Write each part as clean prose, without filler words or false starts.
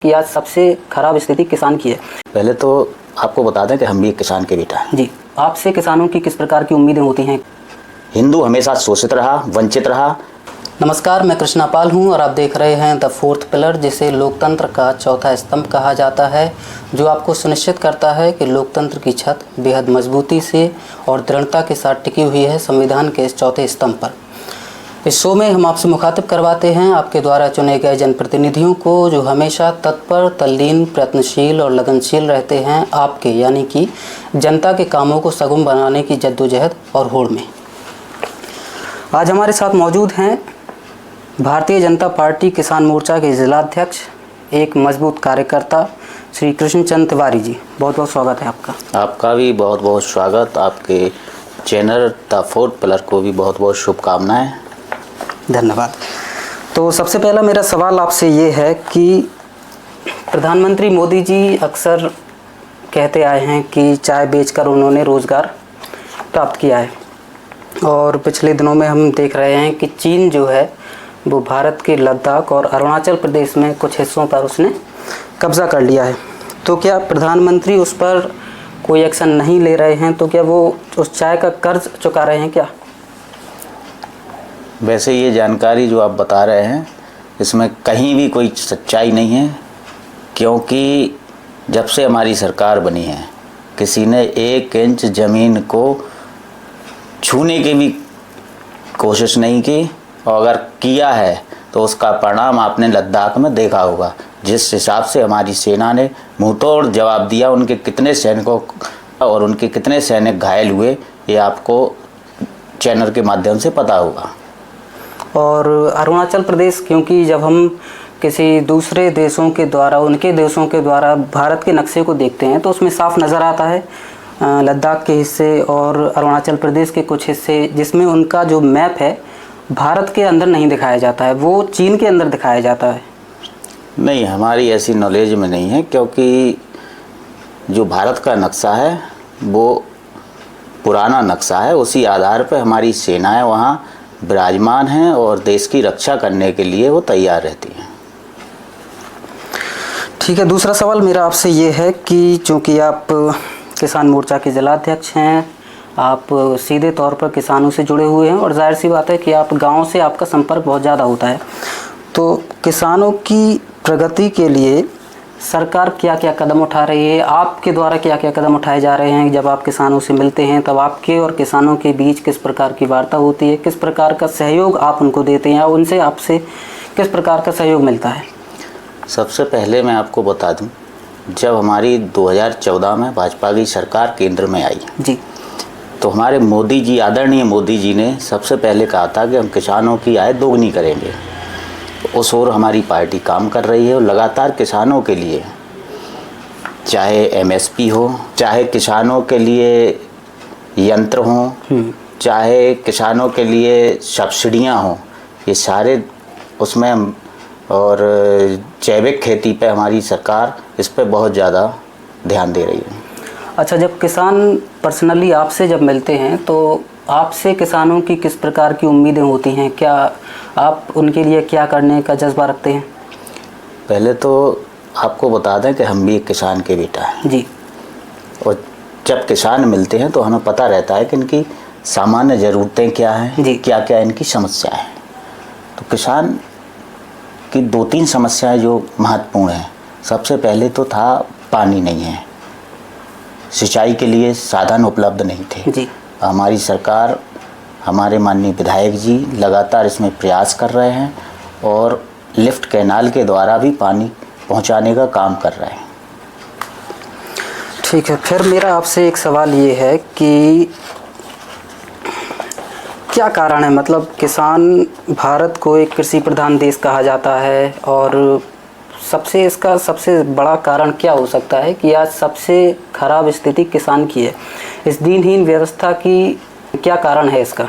कि आज सबसे खराब स्थिति किसान की है। पहले तो आपको बता दें कि हम भी एक किसान के बेटा हैं। जी, आपसे किसानों की किस प्रकार की उम्मीदें होती हैं? हिंदू हमेशा शोषित रहा, वंचित रहा। नमस्कार, मैं कृष्णा पाल हूं और आप देख रहे हैं द फोर्थ पिलर, जिसे लोकतंत्र का चौथा स्तंभ कहा जाता है, जो आपको सुनिश्चित करता है कि लोकतंत्र की छत बेहद मजबूती से और दृढ़ता के साथ टिकी हुई है संविधान के इस चौथे स्तंभ पर। इस शो में हम आपसे मुखातिब करवाते हैं आपके द्वारा चुने गए जनप्रतिनिधियों को, जो हमेशा तत्पर, तल्लीन, प्रयत्नशील और लगनशील रहते हैं आपके यानी कि जनता के कामों को सगुम बनाने की जद्दोजहद और होड़ में। आज हमारे साथ मौजूद हैं भारतीय जनता पार्टी किसान मोर्चा के जिलाध्यक्ष, एक मजबूत कार्यकर्ता, श्री कृष्णचंद तिवारी जी। बहुत बहुत स्वागत है आपका। आपका भी बहुत बहुत स्वागत। आपके चैनल द फोर्थ पिलर को भी बहुत बहुत शुभकामनाएं। धन्यवाद। तो सबसे पहला मेरा सवाल आपसे ये है कि प्रधानमंत्री मोदी जी अक्सर कहते आए हैं कि चाय बेचकर उन्होंने रोज़गार प्राप्त किया है, और पिछले दिनों में हम देख रहे हैं कि चीन जो है वो भारत के लद्दाख और अरुणाचल प्रदेश में कुछ हिस्सों पर उसने कब्ज़ा कर लिया है। तो क्या प्रधानमंत्री उस पर कोई एक्शन नहीं ले रहे हैं? तो क्या वो उस चाय का कर्ज चुका रहे हैं क्या? वैसे ये जानकारी जो आप बता रहे हैं, इसमें कहीं भी कोई सच्चाई नहीं है, क्योंकि जब से हमारी सरकार बनी है किसी ने 1 इंच ज़मीन को छूने की भी कोशिश नहीं की, और अगर किया है तो उसका परिणाम आपने लद्दाख में देखा होगा। जिस हिसाब से हमारी सेना ने मुंहतोड़ जवाब दिया, उनके कितने सैनिकों और उनके कितने सैनिक घायल हुए, ये आपको चैनल के माध्यम से पता होगा। और अरुणाचल प्रदेश, क्योंकि जब हम किसी दूसरे देशों के द्वारा, उनके देशों के द्वारा भारत के नक्शे को देखते हैं तो उसमें साफ नज़र आता है लद्दाख के हिस्से और अरुणाचल प्रदेश के कुछ हिस्से, जिसमें उनका जो मैप है भारत के अंदर नहीं दिखाया जाता है, वो चीन के अंदर दिखाया जाता है। नहीं, हमारी ऐसी नॉलेज में नहीं है, क्योंकि जो भारत का नक्शा है वो पुराना नक्शा है। उसी आधार पर हमारी सेनाएं वहाँ विराजमान हैं और देश की रक्षा करने के लिए वो तैयार रहती हैं। ठीक है, दूसरा सवाल मेरा आपसे ये है कि चूँकि आप किसान मोर्चा के जिलाध्यक्ष हैं, आप सीधे तौर पर किसानों से जुड़े हुए हैं और जाहिर सी बात है कि आप गांव से आपका संपर्क बहुत ज़्यादा होता है। तो किसानों की प्रगति के लिए सरकार क्या क्या कदम उठा रही है? आपके द्वारा क्या क्या कदम उठाए जा रहे हैं? जब आप किसानों से मिलते हैं तब आपके और किसानों के बीच किस प्रकार की वार्ता होती है? किस प्रकार का सहयोग आप उनको देते हैं, और उनसे आपसे किस प्रकार का सहयोग मिलता है? सबसे पहले मैं आपको बता दूं, जब हमारी 2014 में भाजपा की सरकार केंद्र में आई जी, तो हमारे मोदी जी, आदरणीय मोदी जी ने सबसे पहले कहा था कि हम किसानों की आय दोगुनी करेंगे। उस ओर हमारी पार्टी काम कर रही है और लगातार किसानों के लिए, चाहे एमएसपी हो, चाहे किसानों के लिए यंत्र हों, चाहे किसानों के लिए सब्सिडियां हों, ये सारे उसमें हम, और जैविक खेती पे हमारी सरकार इस पे बहुत ज़्यादा ध्यान दे रही है। अच्छा, जब किसान पर्सनली आपसे जब मिलते हैं तो आपसे किसानों की किस प्रकार की उम्मीदें होती हैं? क्या आप उनके लिए क्या करने का जज्बा रखते हैं? पहले तो आपको बता दें कि हम भी एक किसान के बेटा हैं जी, और जब किसान मिलते हैं तो हमें पता रहता है कि इनकी सामान्य ज़रूरतें क्या हैं, क्या क्या इनकी समस्याएं हैं। तो किसान की 2-3 समस्याएं जो महत्वपूर्ण हैं। सबसे पहले तो था पानी नहीं है, सिंचाई के लिए साधन उपलब्ध नहीं थे। जी, हमारी सरकार, हमारे माननीय विधायक जी लगातार इसमें प्रयास कर रहे हैं और लिफ्ट कैनाल के द्वारा भी पानी पहुंचाने का काम कर रहे हैं। ठीक है, फिर मेरा आपसे एक सवाल ये है कि क्या कारण है, मतलब किसान, भारत को एक कृषि प्रधान देश कहा जाता है, और इसका सबसे बड़ा कारण क्या हो सकता है कि आज सबसे खराब स्थिति किसान की है? इस दीनहीन व्यवस्था की क्या कारण है इसका?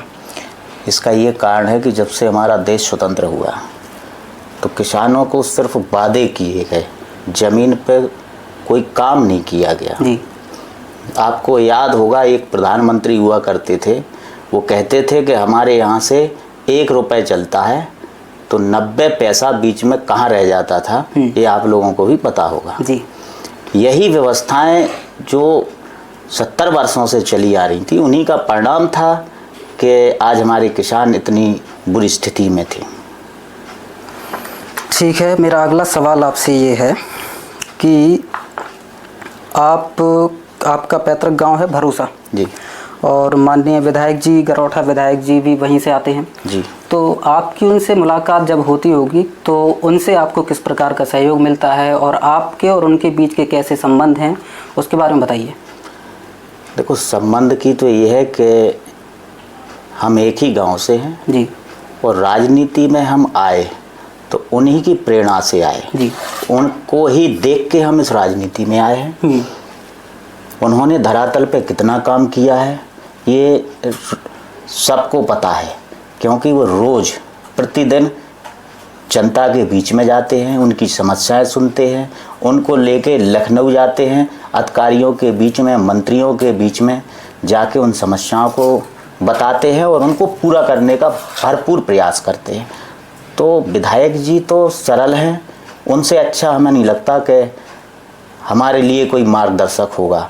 इसका ये कारण है कि जब से हमारा देश स्वतंत्र हुआ तो किसानों को सिर्फ वादे किए गए, ज़मीन पर कोई काम नहीं किया गया। जी, आपको याद होगा, एक प्रधानमंत्री हुआ करते थे, वो कहते थे कि हमारे यहाँ से 1 रुपये चलता है तो 90 पैसा बीच में कहाँ रह जाता था, ये आप लोगों को भी पता होगा जी। यही व्यवस्थाएं जो 70 वर्षों से चली आ रही थी, उन्हीं का परिणाम था कि आज हमारे किसान इतनी बुरी स्थिति में थे। ठीक है, मेरा अगला सवाल आपसे ये है कि आपका पैतृक गांव है भरोसा जी, और माननीय विधायक जी, गरौठा विधायक जी भी वहीं से आते हैं जी। तो आपकी उनसे मुलाकात जब होती होगी तो उनसे आपको किस प्रकार का सहयोग मिलता है और आपके और उनके बीच के कैसे संबंध हैं, उसके बारे में बताइए। देखो, संबंध की तो ये है कि हम एक ही गांव से हैं जी और राजनीति में हम आए तो उन्हीं की प्रेरणा से आए जी। उनको ही देख के हम इस राजनीति में आए हैं। उन्होंने धरातल पे कितना काम किया है ये सबको पता है, क्योंकि वो रोज़ प्रतिदिन जनता के बीच में जाते हैं, उनकी समस्याएं सुनते हैं, उनको लेके लखनऊ जाते हैं, अधिकारियों के बीच में, मंत्रियों के बीच में जाके उन समस्याओं को बताते हैं और उनको पूरा करने का भरपूर प्रयास करते हैं। तो विधायक जी तो सरल हैं, उनसे अच्छा हमें नहीं लगता कि हमारे लिए कोई मार्गदर्शक होगा।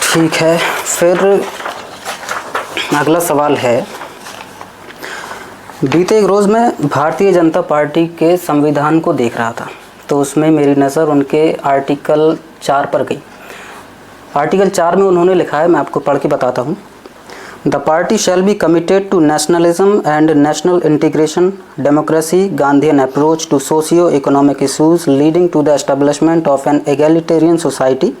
ठीक है, फिर अगला सवाल है, बीते एक रोज़ मैं भारतीय जनता पार्टी के संविधान को देख रहा था तो उसमें मेरी नज़र उनके आर्टिकल 4 पर गई। आर्टिकल 4 में उन्होंने लिखा है, मैं आपको पढ़ के बताता हूँ। The party shall be committed to nationalism and national integration, democracy, Gandhian approach to socio economic issues leading to the establishment of an egalitarian society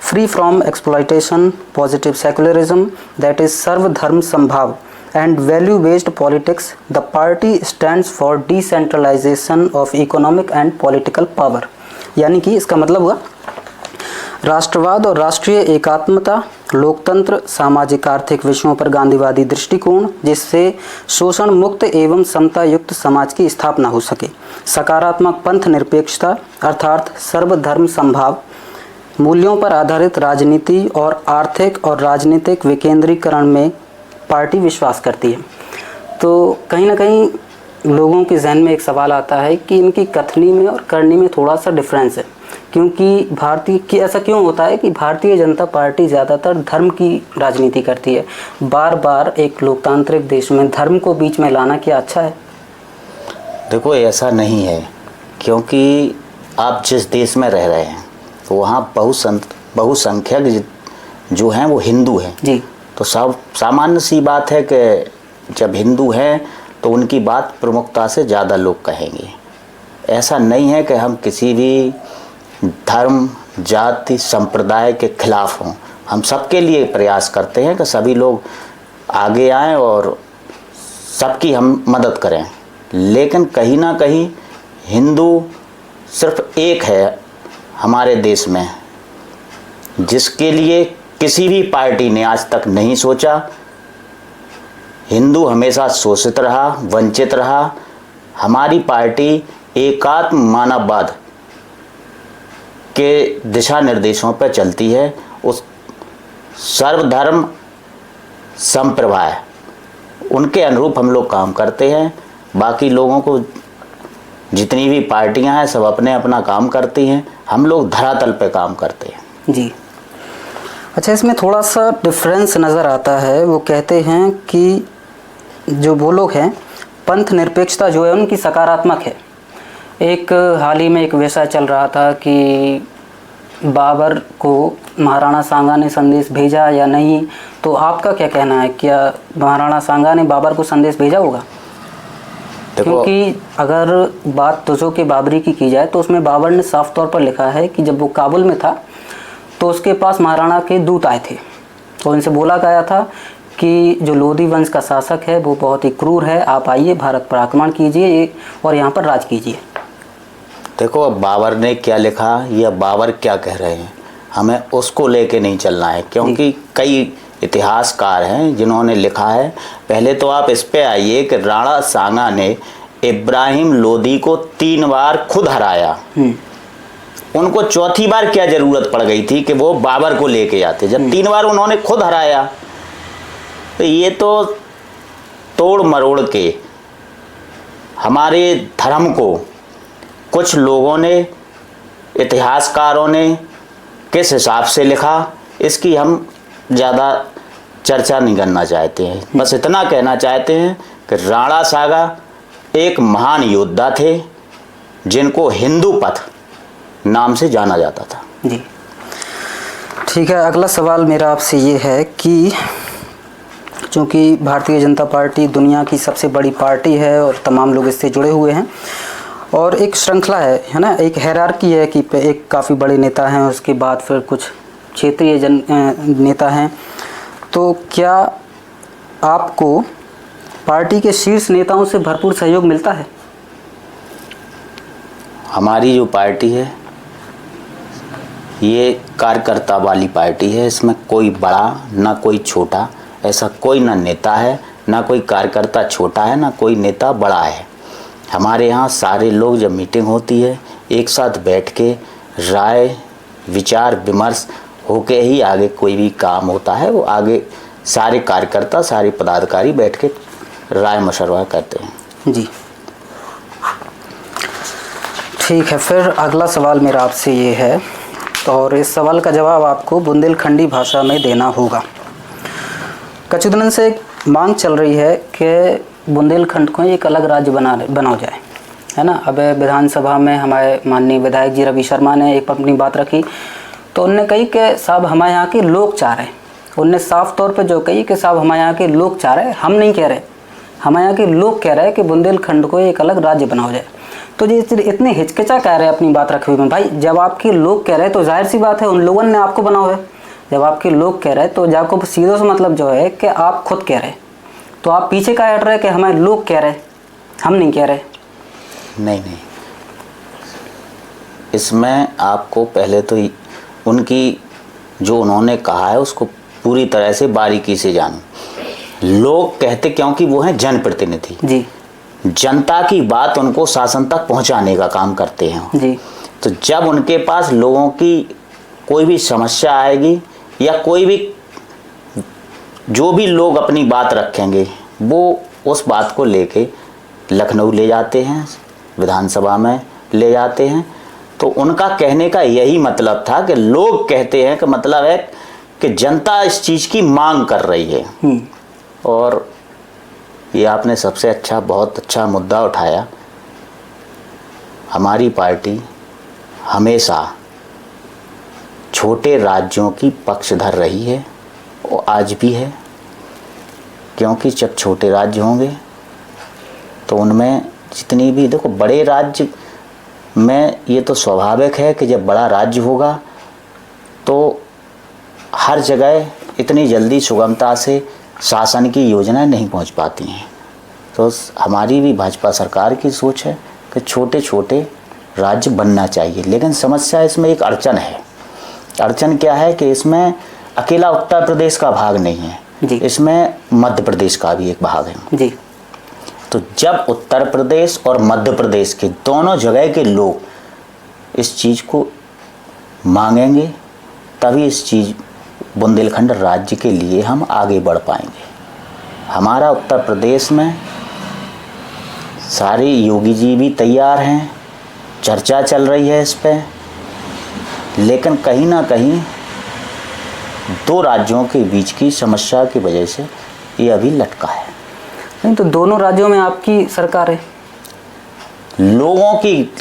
free from exploitation, positive secularism that is सर्वधर्म संभाव and value based politics. The party stands for decentralization of economic and political power। यानी कि इसका मतलब हुआ राष्ट्रवाद और राष्ट्रीय एकात्मता, लोकतंत्र, सामाजिक आर्थिक विषयों पर गांधीवादी दृष्टिकोण जिससे शोषण मुक्त एवं समता युक्त समाज की स्थापना हो सके, सकारात्मक पंथ निरपेक्षता अर्थात सर्वधर्म संभाव, मूल्यों पर आधारित राजनीति और आर्थिक और राजनीतिक विकेंद्रीकरण में पार्टी विश्वास करती है। तो कहीं ना कहीं लोगों के जहन में एक सवाल आता है कि इनकी कथनी में और करनी में थोड़ा सा डिफरेंस है, क्योंकि ऐसा क्यों होता है कि भारतीय जनता पार्टी ज़्यादातर धर्म की राजनीति करती है। बार बार एक लोकतांत्रिक देश में धर्म को बीच में लाना क्या अच्छा है? देखो, ऐसा नहीं है, क्योंकि आप जिस देश में रह रहे हैं तो वहाँ बहुसंख्यक जो हैं वो हिंदू हैं जी। तो सब सामान्य सी बात है कि जब हिंदू हैं तो उनकी बात प्रमुखता से ज़्यादा लोग कहेंगे। ऐसा नहीं है कि हम किसी भी धर्म, जाति, संप्रदाय के खिलाफ हों। हम सबके लिए प्रयास करते हैं कि सभी लोग आगे आएं और सबकी हम मदद करें, लेकिन कहीं ना कहीं हिंदू सिर्फ एक है हमारे देश में जिसके लिए किसी भी पार्टी ने आज तक नहीं सोचा। हिंदू हमेशा शोषित रहा, वंचित रहा। हमारी पार्टी एकात्म मानववाद के दिशा निर्देशों पर चलती है, उस सर्वधर्म संप्रभा उनके अनुरूप हम लोग काम करते हैं। बाकी लोगों को जितनी भी पार्टियां हैं सब अपने अपना काम करती हैं, हम लोग धरातल पे काम करते हैं। जी अच्छा, इसमें थोड़ा सा डिफरेंस नज़र आता है। वो कहते हैं कि जो वो लोग हैं पंथ निरपेक्षता जो है उनकी सकारात्मक है। एक हाल ही में एक विषय चल रहा था कि बाबर को महाराणा सांगा ने संदेश भेजा या नहीं, तो आपका क्या कहना है, क्या महाराणा सांगा ने बाबर को संदेश भेजा होगा? क्योंकि अगर बात तुजो के बाबरी की जाए तो उसमें बाबर ने साफ तौर पर लिखा है कि जब वो काबुल में था तो उसके पास महाराणा के दूत आए थे तो उनसे बोला गया था कि जो लोधी वंश का शासक है वो बहुत ही क्रूर है, आप आइए भारत पर आक्रमण कीजिए और यहाँ पर राज कीजिए। देखो, अब बाबर ने क्या लिखा या बाबर क्या कह रहे हैं, हमें उसको लेके नहीं चलना है, क्योंकि कई इतिहासकार हैं जिन्होंने लिखा है। पहले तो आप इस पे आइए कि राणा सांगा ने इब्राहिम लोधी को 3 बार खुद हराया। उनको चौथी बार क्या ज़रूरत पड़ गई थी कि वो बाबर को लेके आते, जब 3 बार उन्होंने खुद हराया तो ये तो तोड़ मरोड़ के हमारे धर्म को कुछ लोगों ने, इतिहासकारों ने किस हिसाब से लिखा, इसकी हम ज़्यादा चर्चा नहीं करना चाहते हैं। बस इतना कहना चाहते हैं कि राणा सागा एक महान योद्धा थे जिनको हिंदू पथ नाम से जाना जाता था। जी ठीक है, अगला सवाल मेरा आपसे ये है कि चूँकि भारतीय जनता पार्टी दुनिया की सबसे बड़ी पार्टी है और तमाम लोग इससे जुड़े हुए हैं और एक श्रृंखला है ना, एक हायरार्की है कि एक काफ़ी बड़े नेता हैं, उसके बाद फिर कुछ क्षेत्रीय नेता हैं। तो क्या आपको पार्टी के शीर्ष नेताओं से भरपूर सहयोग मिलता है? हमारी जो पार्टी है ये कार्यकर्ता वाली पार्टी है, इसमें कोई बड़ा ना कोई छोटा, ऐसा कोई ना नेता है, ना कोई कार्यकर्ता छोटा है, ना कोई नेता बड़ा है। हमारे यहाँ सारे लोग जब मीटिंग होती है एक साथ बैठ के राय विचार विमर्श होके ही आगे कोई भी काम होता है, वो आगे सारे कार्यकर्ता सारे पदाधिकारी बैठ के राय मशवरा करते हैं। जी ठीक है, फिर अगला सवाल मेरा आपसे ये है और इस सवाल का जवाब आपको बुंदेलखंडी भाषा में देना होगा। कुछ दिनों से एक मांग चल रही है कि बुंदेलखंड को एक अलग राज्य बनाया जाए, है ना। अब विधानसभा में हमारे माननीय विधायक जी रवि शर्मा ने एक अपनी बात रखी, तो उनने कही कि साहब हमारे यहाँ के लोग चाह रहे हैं, उनने साफ तौर पे जो कही कि साहब हमारे यहाँ के लोग चाह रहे हैं, हम नहीं कह रहे, हमारे यहाँ के लोग कह रहे हैं कि बुंदेलखंड को एक अलग राज्य बनाया जाए। तो जी इतने हिचकिचा कह रहे हैं अपनी बात रखे हुए में, भाई जब आपके लोग कह रहे हैं तो जाहिर सी बात है उन लोगों ने आपको बनाओ है। जब आपके लोग कह रहे हैं तो जाको सीधे से मतलब जो है कि आप खुद कह रहे हैं, तो आप पीछे का हट रहे हैं कि हमारे लोग कह रहे हैं, हम नहीं कह रहे। नहीं, इसमें आपको पहले तो उनकी जो उन्होंने कहा है उसको पूरी तरह से बारीकी से जानो। लोग कहते क्योंकि वो हैं जनप्रतिनिधि जी, जनता की बात उनको शासन तक पहुंचाने का काम करते हैं जी। तो जब उनके पास लोगों की कोई भी समस्या आएगी या कोई भी जो भी लोग अपनी बात रखेंगे वो उस बात को लेके लखनऊ ले जाते हैं, विधानसभा में ले जाते हैं। तो उनका कहने का यही मतलब था कि लोग कहते हैं कि मतलब है कि जनता इस चीज़ की मांग कर रही है। और ये आपने सबसे अच्छा बहुत अच्छा मुद्दा उठाया। हमारी पार्टी हमेशा छोटे राज्यों की पक्षधर रही है और आज भी है, क्योंकि जब छोटे राज्य होंगे तो उनमें जितनी भी देखो बड़े राज्य में ये तो स्वाभाविक है कि जब बड़ा राज्य होगा तो हर जगह इतनी जल्दी सुगमता से शासन की योजनाएं नहीं पहुंच पाती हैं। तो हमारी भी भाजपा सरकार की सोच है कि छोटे छोटे राज्य बनना चाहिए। लेकिन समस्या इसमें एक अड़चन है। अड़चन क्या है कि इसमें अकेला उत्तर प्रदेश का भाग नहीं है जी। इसमें मध्य प्रदेश का भी एक भाग है जी। तो जब उत्तर प्रदेश और मध्य प्रदेश के दोनों जगह के लोग इस चीज़ को मांगेंगे तभी इस चीज़ बुंदेलखंड राज्य के लिए हम आगे बढ़ पाएंगे। हमारा उत्तर प्रदेश में सारे योगी जी भी तैयार हैं, चर्चा चल रही है इस पर, लेकिन कहीं ना कहीं दो राज्यों के बीच की समस्या की वजह से ये अभी लटका है। नहीं तो दोनों राज्यों में आपकी सरकार है, लोगों की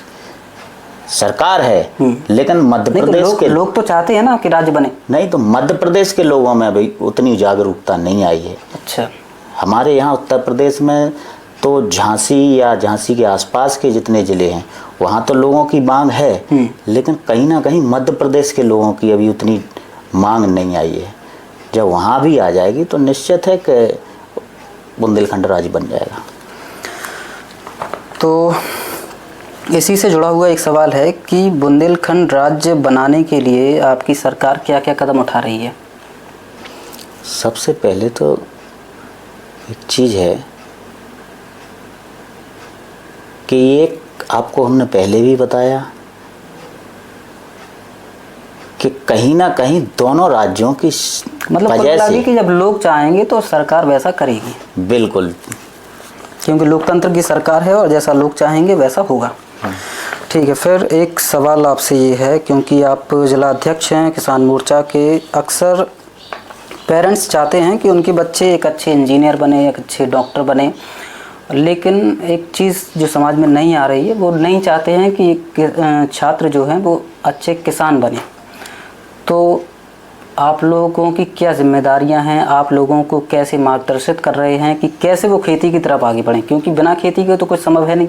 सरकार है, लेकिन मध्य प्रदेश के लोग तो चाहते हैं ना कि राज्य बने। नहीं तो मध्य प्रदेश के लोगों में अभी उतनी जागरूकता नहीं आई है। अच्छा। हमारे यहाँ उत्तर प्रदेश में तो झांसी या झांसी के आसपास के जितने ज़िले हैं वहाँ तो लोगों की मांग है, लेकिन कहीं ना कहीं मध्य प्रदेश के लोगों की अभी उतनी मांग नहीं आई है। जब वहाँ भी आ जाएगी तो निश्चित है कि बुंदेलखंड राज्य बन जाएगा। तो इसी से जुड़ा हुआ एक सवाल है कि बुंदेलखंड राज्य बनाने के लिए आपकी सरकार क्या क्या कदम उठा रही है? सबसे पहले तो एक चीज़ है कि ये आपको हमने पहले भी बताया कि कहीं ना कहीं दोनों राज्यों की मतलब वजह से, कि जब लोग चाहेंगे तो सरकार वैसा करेगी। बिल्कुल, क्योंकि लोकतंत्र की सरकार है और जैसा लोग चाहेंगे वैसा होगा। ठीक है, फिर एक सवाल आपसे ये है, क्योंकि आप जिला अध्यक्ष हैं किसान मोर्चा के, अक्सर पेरेंट्स चाहते हैं कि उनके बच्चे एक अच्छे इंजीनियर बने, एक अच्छे डॉक्टर बने, लेकिन एक चीज़ जो समाज में नहीं आ रही है, वो नहीं चाहते हैं कि एक छात्र जो हैं वो अच्छे किसान बने। तो आप लोगों की क्या जिम्मेदारियां हैं, आप लोगों को कैसे मार्गदर्शित कर रहे हैं कि कैसे वो खेती की तरफ आगे बढ़ें, क्योंकि बिना खेती के तो कुछ संभव है नहीं।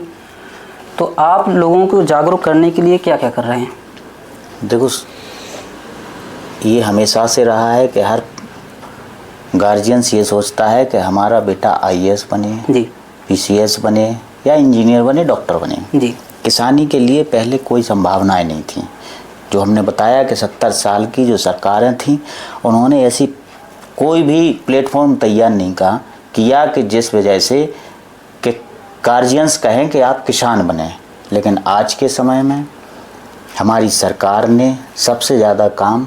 तो आप लोगों को जागरूक करने के लिए क्या क्या कर रहे हैं? देखो, ये हमेशा से रहा है कि हर गार्जियंस ये सोचता है कि हमारा बेटा आईएएस बने जी, पीसीएस बने या इंजीनियर बने, डॉक्टर बने जी। किसानी के लिए पहले कोई संभावनाएं नहीं थी। जो हमने बताया कि 70 साल की जो सरकारें थीं, उन्होंने ऐसी कोई भी प्लेटफॉर्म तैयार नहीं किया कि जिस वजह से कि गार्जियंस कहें कि आप किसान बने। लेकिन आज के समय में हमारी सरकार ने सबसे ज़्यादा काम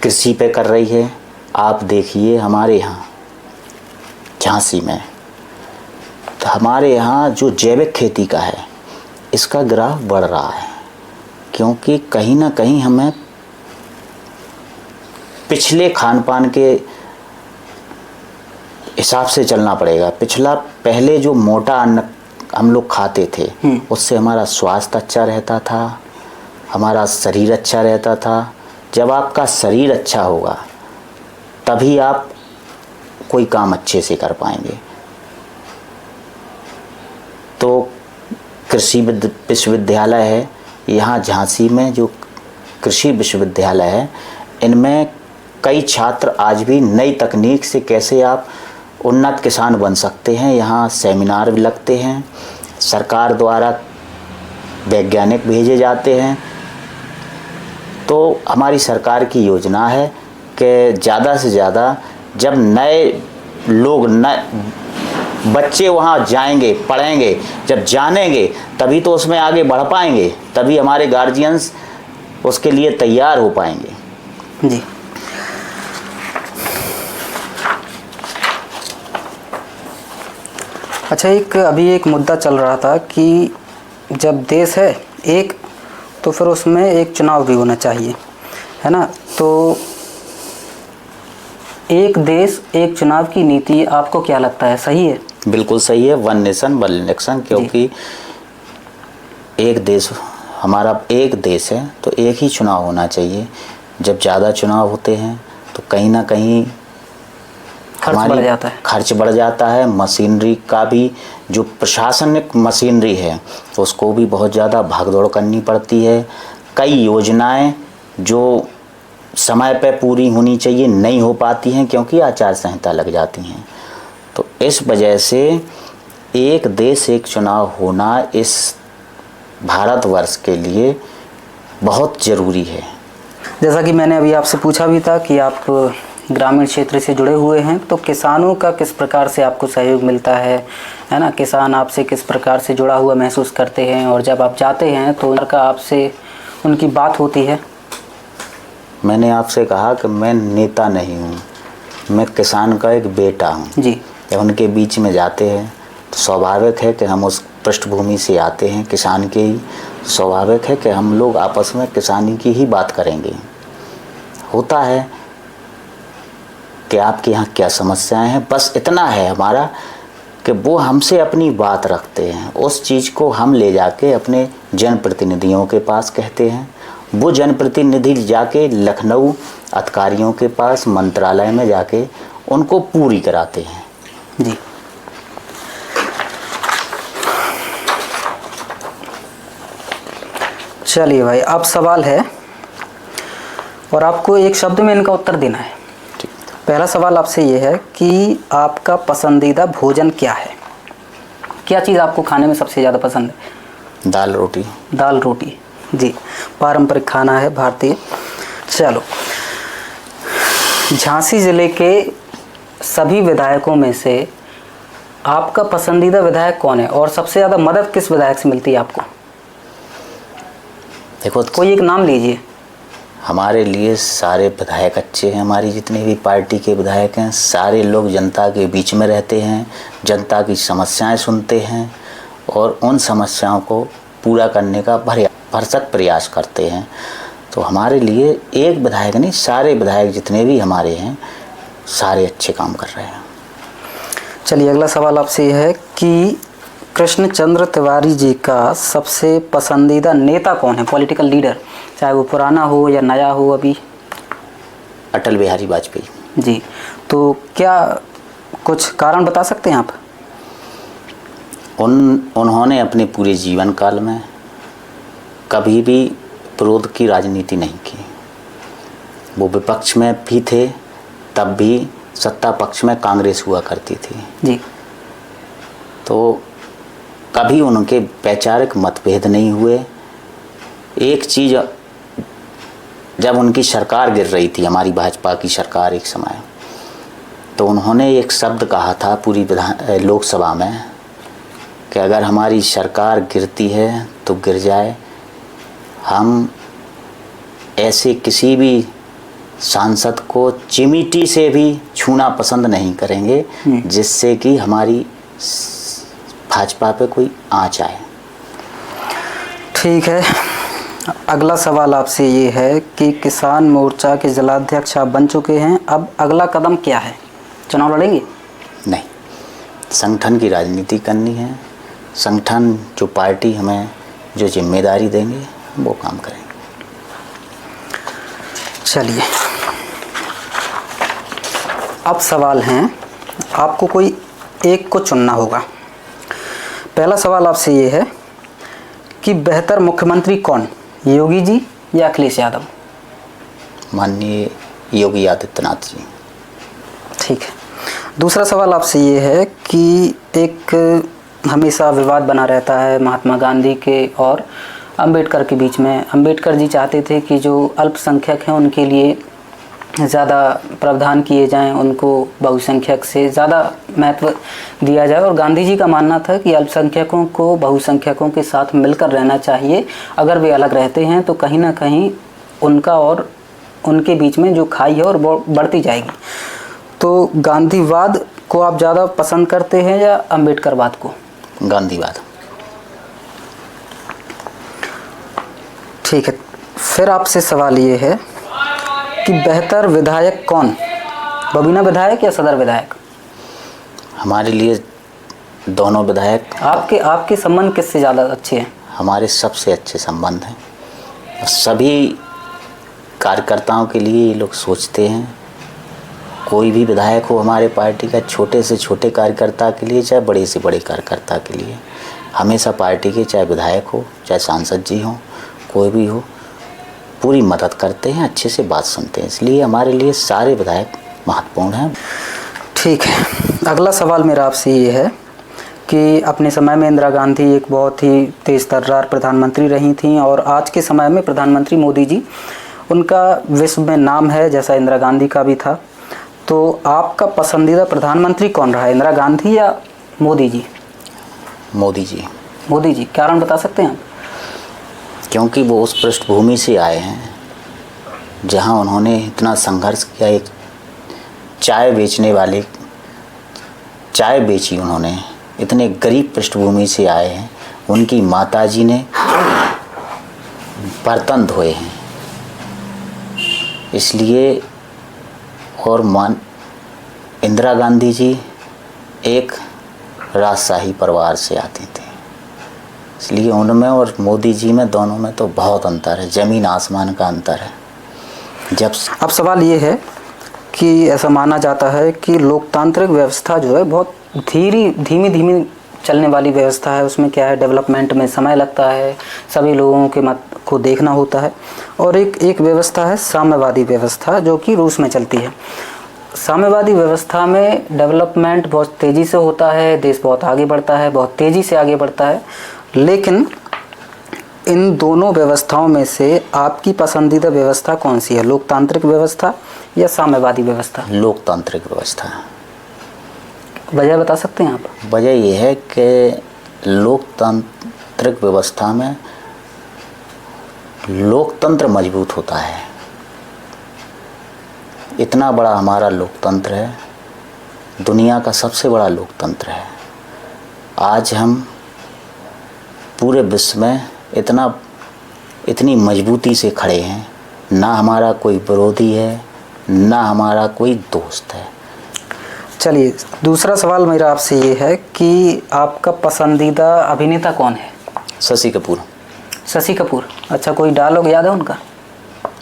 कृषि पे कर रही है। आप देखिए हमारे यहाँ झांसी में, तो हमारे यहाँ जो जैविक खेती का है इसका ग्राफ बढ़ रहा है, क्योंकि कहीं ना कहीं हमें पिछले खान पान के हिसाब से चलना पड़ेगा। पहले जो मोटा अन्न हम लोग खाते थे, उससे हमारा स्वास्थ्य अच्छा रहता था, हमारा शरीर अच्छा रहता था। जब आपका शरीर अच्छा होगा तभी आप कोई काम अच्छे से कर पाएंगे। तो कृषि विश्वविद्यालय है यहाँ झांसी में, जो कृषि विश्वविद्यालय है, इनमें कई छात्र आज भी नई तकनीक से कैसे आप उन्नत किसान बन सकते हैं, यहाँ सेमिनार भी लगते हैं। सरकार द्वारा वैज्ञानिक भेजे जाते हैं। तो हमारी सरकार की योजना है कि ज़्यादा से ज़्यादा जब नए लोग बच्चे वहाँ जाएंगे, पढ़ेंगे, जब जानेंगे तभी तो उसमें आगे बढ़ पाएंगे, तभी हमारे गार्जियंस उसके लिए तैयार हो पाएंगे। जी। अच्छा, अभी एक मुद्दा चल रहा था कि जब देश है एक, तो फिर उसमें एक चुनाव भी होना चाहिए, है ना? तो एक देश एक चुनाव की नीति आपको क्या लगता है, सही है? बिल्कुल सही है, वन नेशन वन इलेक्शन, क्योंकि एक देश, हमारा एक देश है तो एक ही चुनाव होना चाहिए। जब ज़्यादा चुनाव होते हैं तो कहीं ना कहीं खर्च बढ़ जाता है। मशीनरी का भी, जो प्रशासनिक मशीनरी है उसको भी बहुत ज़्यादा भागदौड़ करनी पड़ती है। कई योजनाएं जो समय पे पूरी होनी चाहिए नहीं हो पाती हैं, क्योंकि आचार संहिता लग जाती हैं। तो इस वजह से एक देश एक चुनाव होना इस भारतवर्ष के लिए बहुत ज़रूरी है। जैसा कि मैंने अभी आपसे पूछा भी था कि आप ग्रामीण क्षेत्र से जुड़े हुए हैं, तो किसानों का किस प्रकार से आपको सहयोग मिलता है ना? किसान आपसे किस प्रकार से जुड़ा हुआ महसूस करते हैं, और जब आप जाते हैं तो उनका आपसे उनकी बात होती है? मैंने आपसे कहा कि मैं नेता नहीं हूँ, मैं किसान का एक बेटा हूँ जी। जब उनके बीच में जाते हैं तो स्वाभाविक है कि हम उस पृष्ठभूमि से आते हैं, किसान के ही, स्वाभाविक है कि हम लोग आपस में किसानी की ही बात करेंगे। होता है कि आपके यहाँ क्या समस्याएं हैं, बस इतना है हमारा कि वो हमसे अपनी बात रखते हैं। उस चीज़ को हम ले जाके अपने जनप्रतिनिधियों के पास कहते हैं, वो जनप्रतिनिधि जाके लखनऊ अधिकारियों के पास मंत्रालय में जाके उनको पूरी कराते हैं। जी। चलिए भाई, अब सवाल है और आपको एक शब्द में इनका उत्तर देना है। पहला सवाल आपसे ये है कि आपका पसंदीदा भोजन क्या है? क्या चीज़ आपको खाने में सबसे ज़्यादा पसंद है? दाल रोटी। दाल रोटी, जी, पारंपरिक खाना है भारतीय। चलो, झांसी ज़िले के सभी विधायकों में से आपका पसंदीदा विधायक कौन है, और सबसे ज़्यादा मदद किस विधायक से मिलती है आपको? देखो, कोई एक नाम लीजिए। हमारे लिए सारे विधायक अच्छे हैं। हमारी जितने भी पार्टी के विधायक हैं सारे लोग जनता के बीच में रहते हैं, जनता की समस्याएं सुनते हैं और उन समस्याओं को पूरा करने का भरसक प्रयास करते हैं। तो हमारे लिए एक विधायक नहीं, सारे विधायक जितने भी हमारे हैं सारे अच्छे काम कर रहे हैं। चलिए, अगला सवाल आपसे ये है कि कृष्णचंद्र तिवारी जी का सबसे पसंदीदा नेता कौन है, पॉलिटिकल लीडर, चाहे वो पुराना हो या नया हो अभी? अटल बिहारी वाजपेयी जी। तो क्या कुछ कारण बता सकते हैं आप? उन्होंने अपने पूरे जीवन काल में कभी भी विरोध की राजनीति नहीं की। वो विपक्ष में भी थे, तब भी सत्ता पक्ष में कांग्रेस हुआ करती थी जी। तो कभी उनके वैचारिक मतभेद नहीं हुए। एक चीज़, जब उनकी सरकार गिर रही थी, हमारी भाजपा की सरकार एक समय, तो उन्होंने एक शब्द कहा था पूरी लोकसभा में कि अगर हमारी सरकार गिरती है तो गिर जाए, हम ऐसे किसी भी सांसद को चिमीटी से भी छूना पसंद नहीं करेंगे जिससे कि हमारी भाजपा पे कोई आँच आए। ठीक है, अगला सवाल आपसे ये है कि किसान मोर्चा के जिलाध्यक्ष आप बन चुके हैं, अब अगला कदम क्या है? चुनाव लड़ेंगे? नहीं, संगठन की राजनीति करनी है। संगठन जो पार्टी हमें जो जिम्मेदारी देंगे वो काम करेंगे। चलिए, अब सवाल हैं, आपको कोई एक को चुनना होगा। पहला सवाल आपसे ये है कि बेहतर मुख्यमंत्री कौन, योगी जी या अखिलेश यादव? माननीय योगी आदित्यनाथ जी। ठीक है। दूसरा सवाल आपसे ये है कि एक हमेशा विवाद बना रहता है महात्मा गांधी के और अंबेडकर के बीच में। अंबेडकर जी चाहते थे कि जो अल्पसंख्यक हैं उनके लिए ज़्यादा प्रावधान किए जाएं, उनको बहुसंख्यक से ज़्यादा महत्व दिया जाए, और गांधी जी का मानना था कि अल्पसंख्यकों को बहुसंख्यकों के साथ मिलकर रहना चाहिए। अगर वे अलग रहते हैं तो कहीं ना कहीं उनका और उनके बीच में जो खाई है और बढ़ती जाएगी। तो गांधीवाद को आप ज़्यादा पसंद करते हैं या अंबेडकरवाद को? गांधीवाद। ठीक है, फिर आपसे सवाल ये है कि बेहतर विधायक कौन, बबीना विधायक या सदर विधायक? हमारे लिए दोनों विधायक। आपके संबंध किससे ज़्यादा अच्छे हैं? हमारे सबसे अच्छे संबंध हैं। सभी कार्यकर्ताओं के लिए ये लोग सोचते हैं। कोई भी विधायक हो हमारे पार्टी का, छोटे से छोटे कार्यकर्ता के लिए चाहे बड़े से बड़े कार्यकर्ता के लिए, हमेशा पार्टी के चाहे विधायक हो चाहे सांसद जी हो, कोई भी हो, पूरी मदद करते हैं, अच्छे से बात सुनते हैं। इसलिए हमारे लिए सारे विधायक महत्वपूर्ण हैं। ठीक है, अगला सवाल मेरा आपसे ये है कि अपने समय में इंदिरा गांधी एक बहुत ही तेज़ तर्रार प्रधानमंत्री रही थीं, और आज के समय में प्रधानमंत्री मोदी जी, उनका विश्व में नाम है जैसा इंदिरा गांधी का भी था। तो आपका पसंदीदा प्रधानमंत्री कौन रहा है, इंदिरा गांधी या मोदी जी? मोदी जी। मोदी जी, कारण बता सकते हैं आप? क्योंकि वो उस पृष्ठभूमि से आए हैं जहां उन्होंने इतना संघर्ष किया। एक चाय बेचने वाले, चाय बेची उन्होंने, इतने गरीब पृष्ठभूमि से आए हैं। उनकी माताजी ने बर्तन धोए हैं, इसलिए। और इंदिरा गांधी जी एक राजशाही परिवार से आती थी, इसलिए उनमें और मोदी जी में, दोनों में तो बहुत अंतर है, ज़मीन आसमान का अंतर है। अब सवाल ये है कि ऐसा माना जाता है कि लोकतांत्रिक व्यवस्था जो है बहुत धीमी चलने वाली व्यवस्था है। उसमें क्या है, डेवलपमेंट में समय लगता है, सभी लोगों के मत को देखना होता है। और एक व्यवस्था है साम्यवादी व्यवस्था, जो कि रूस में चलती है। साम्यवादी व्यवस्था में डेवलपमेंट बहुत तेज़ी से होता है, देश बहुत आगे बढ़ता है, बहुत तेज़ी से आगे बढ़ता है। लेकिन इन दोनों व्यवस्थाओं में से आपकी पसंदीदा व्यवस्था कौन सी है, लोकतांत्रिक व्यवस्था या साम्यवादी व्यवस्था? लोकतांत्रिक व्यवस्था। वजह बता सकते हैं आप? वजह यह है कि लोकतांत्रिक व्यवस्था में लोकतंत्र मजबूत होता है, इतना बड़ा हमारा लोकतंत्र है, दुनिया का सबसे बड़ा लोकतंत्र है। आज हम पूरे विश्व में इतनी मजबूती से खड़े हैं, ना हमारा कोई विरोधी है, ना हमारा कोई दोस्त है। चलिए, दूसरा सवाल मेरा आपसे ये है कि आपका पसंदीदा अभिनेता कौन है? शशि कपूर। शशि कपूर। अच्छा, कोई डायलॉग याद है उनका?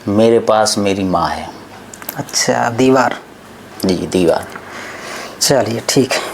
मेरे पास मेरी माँ है। अच्छा, दीवार। जी, दीवार। चलिए ठीक है।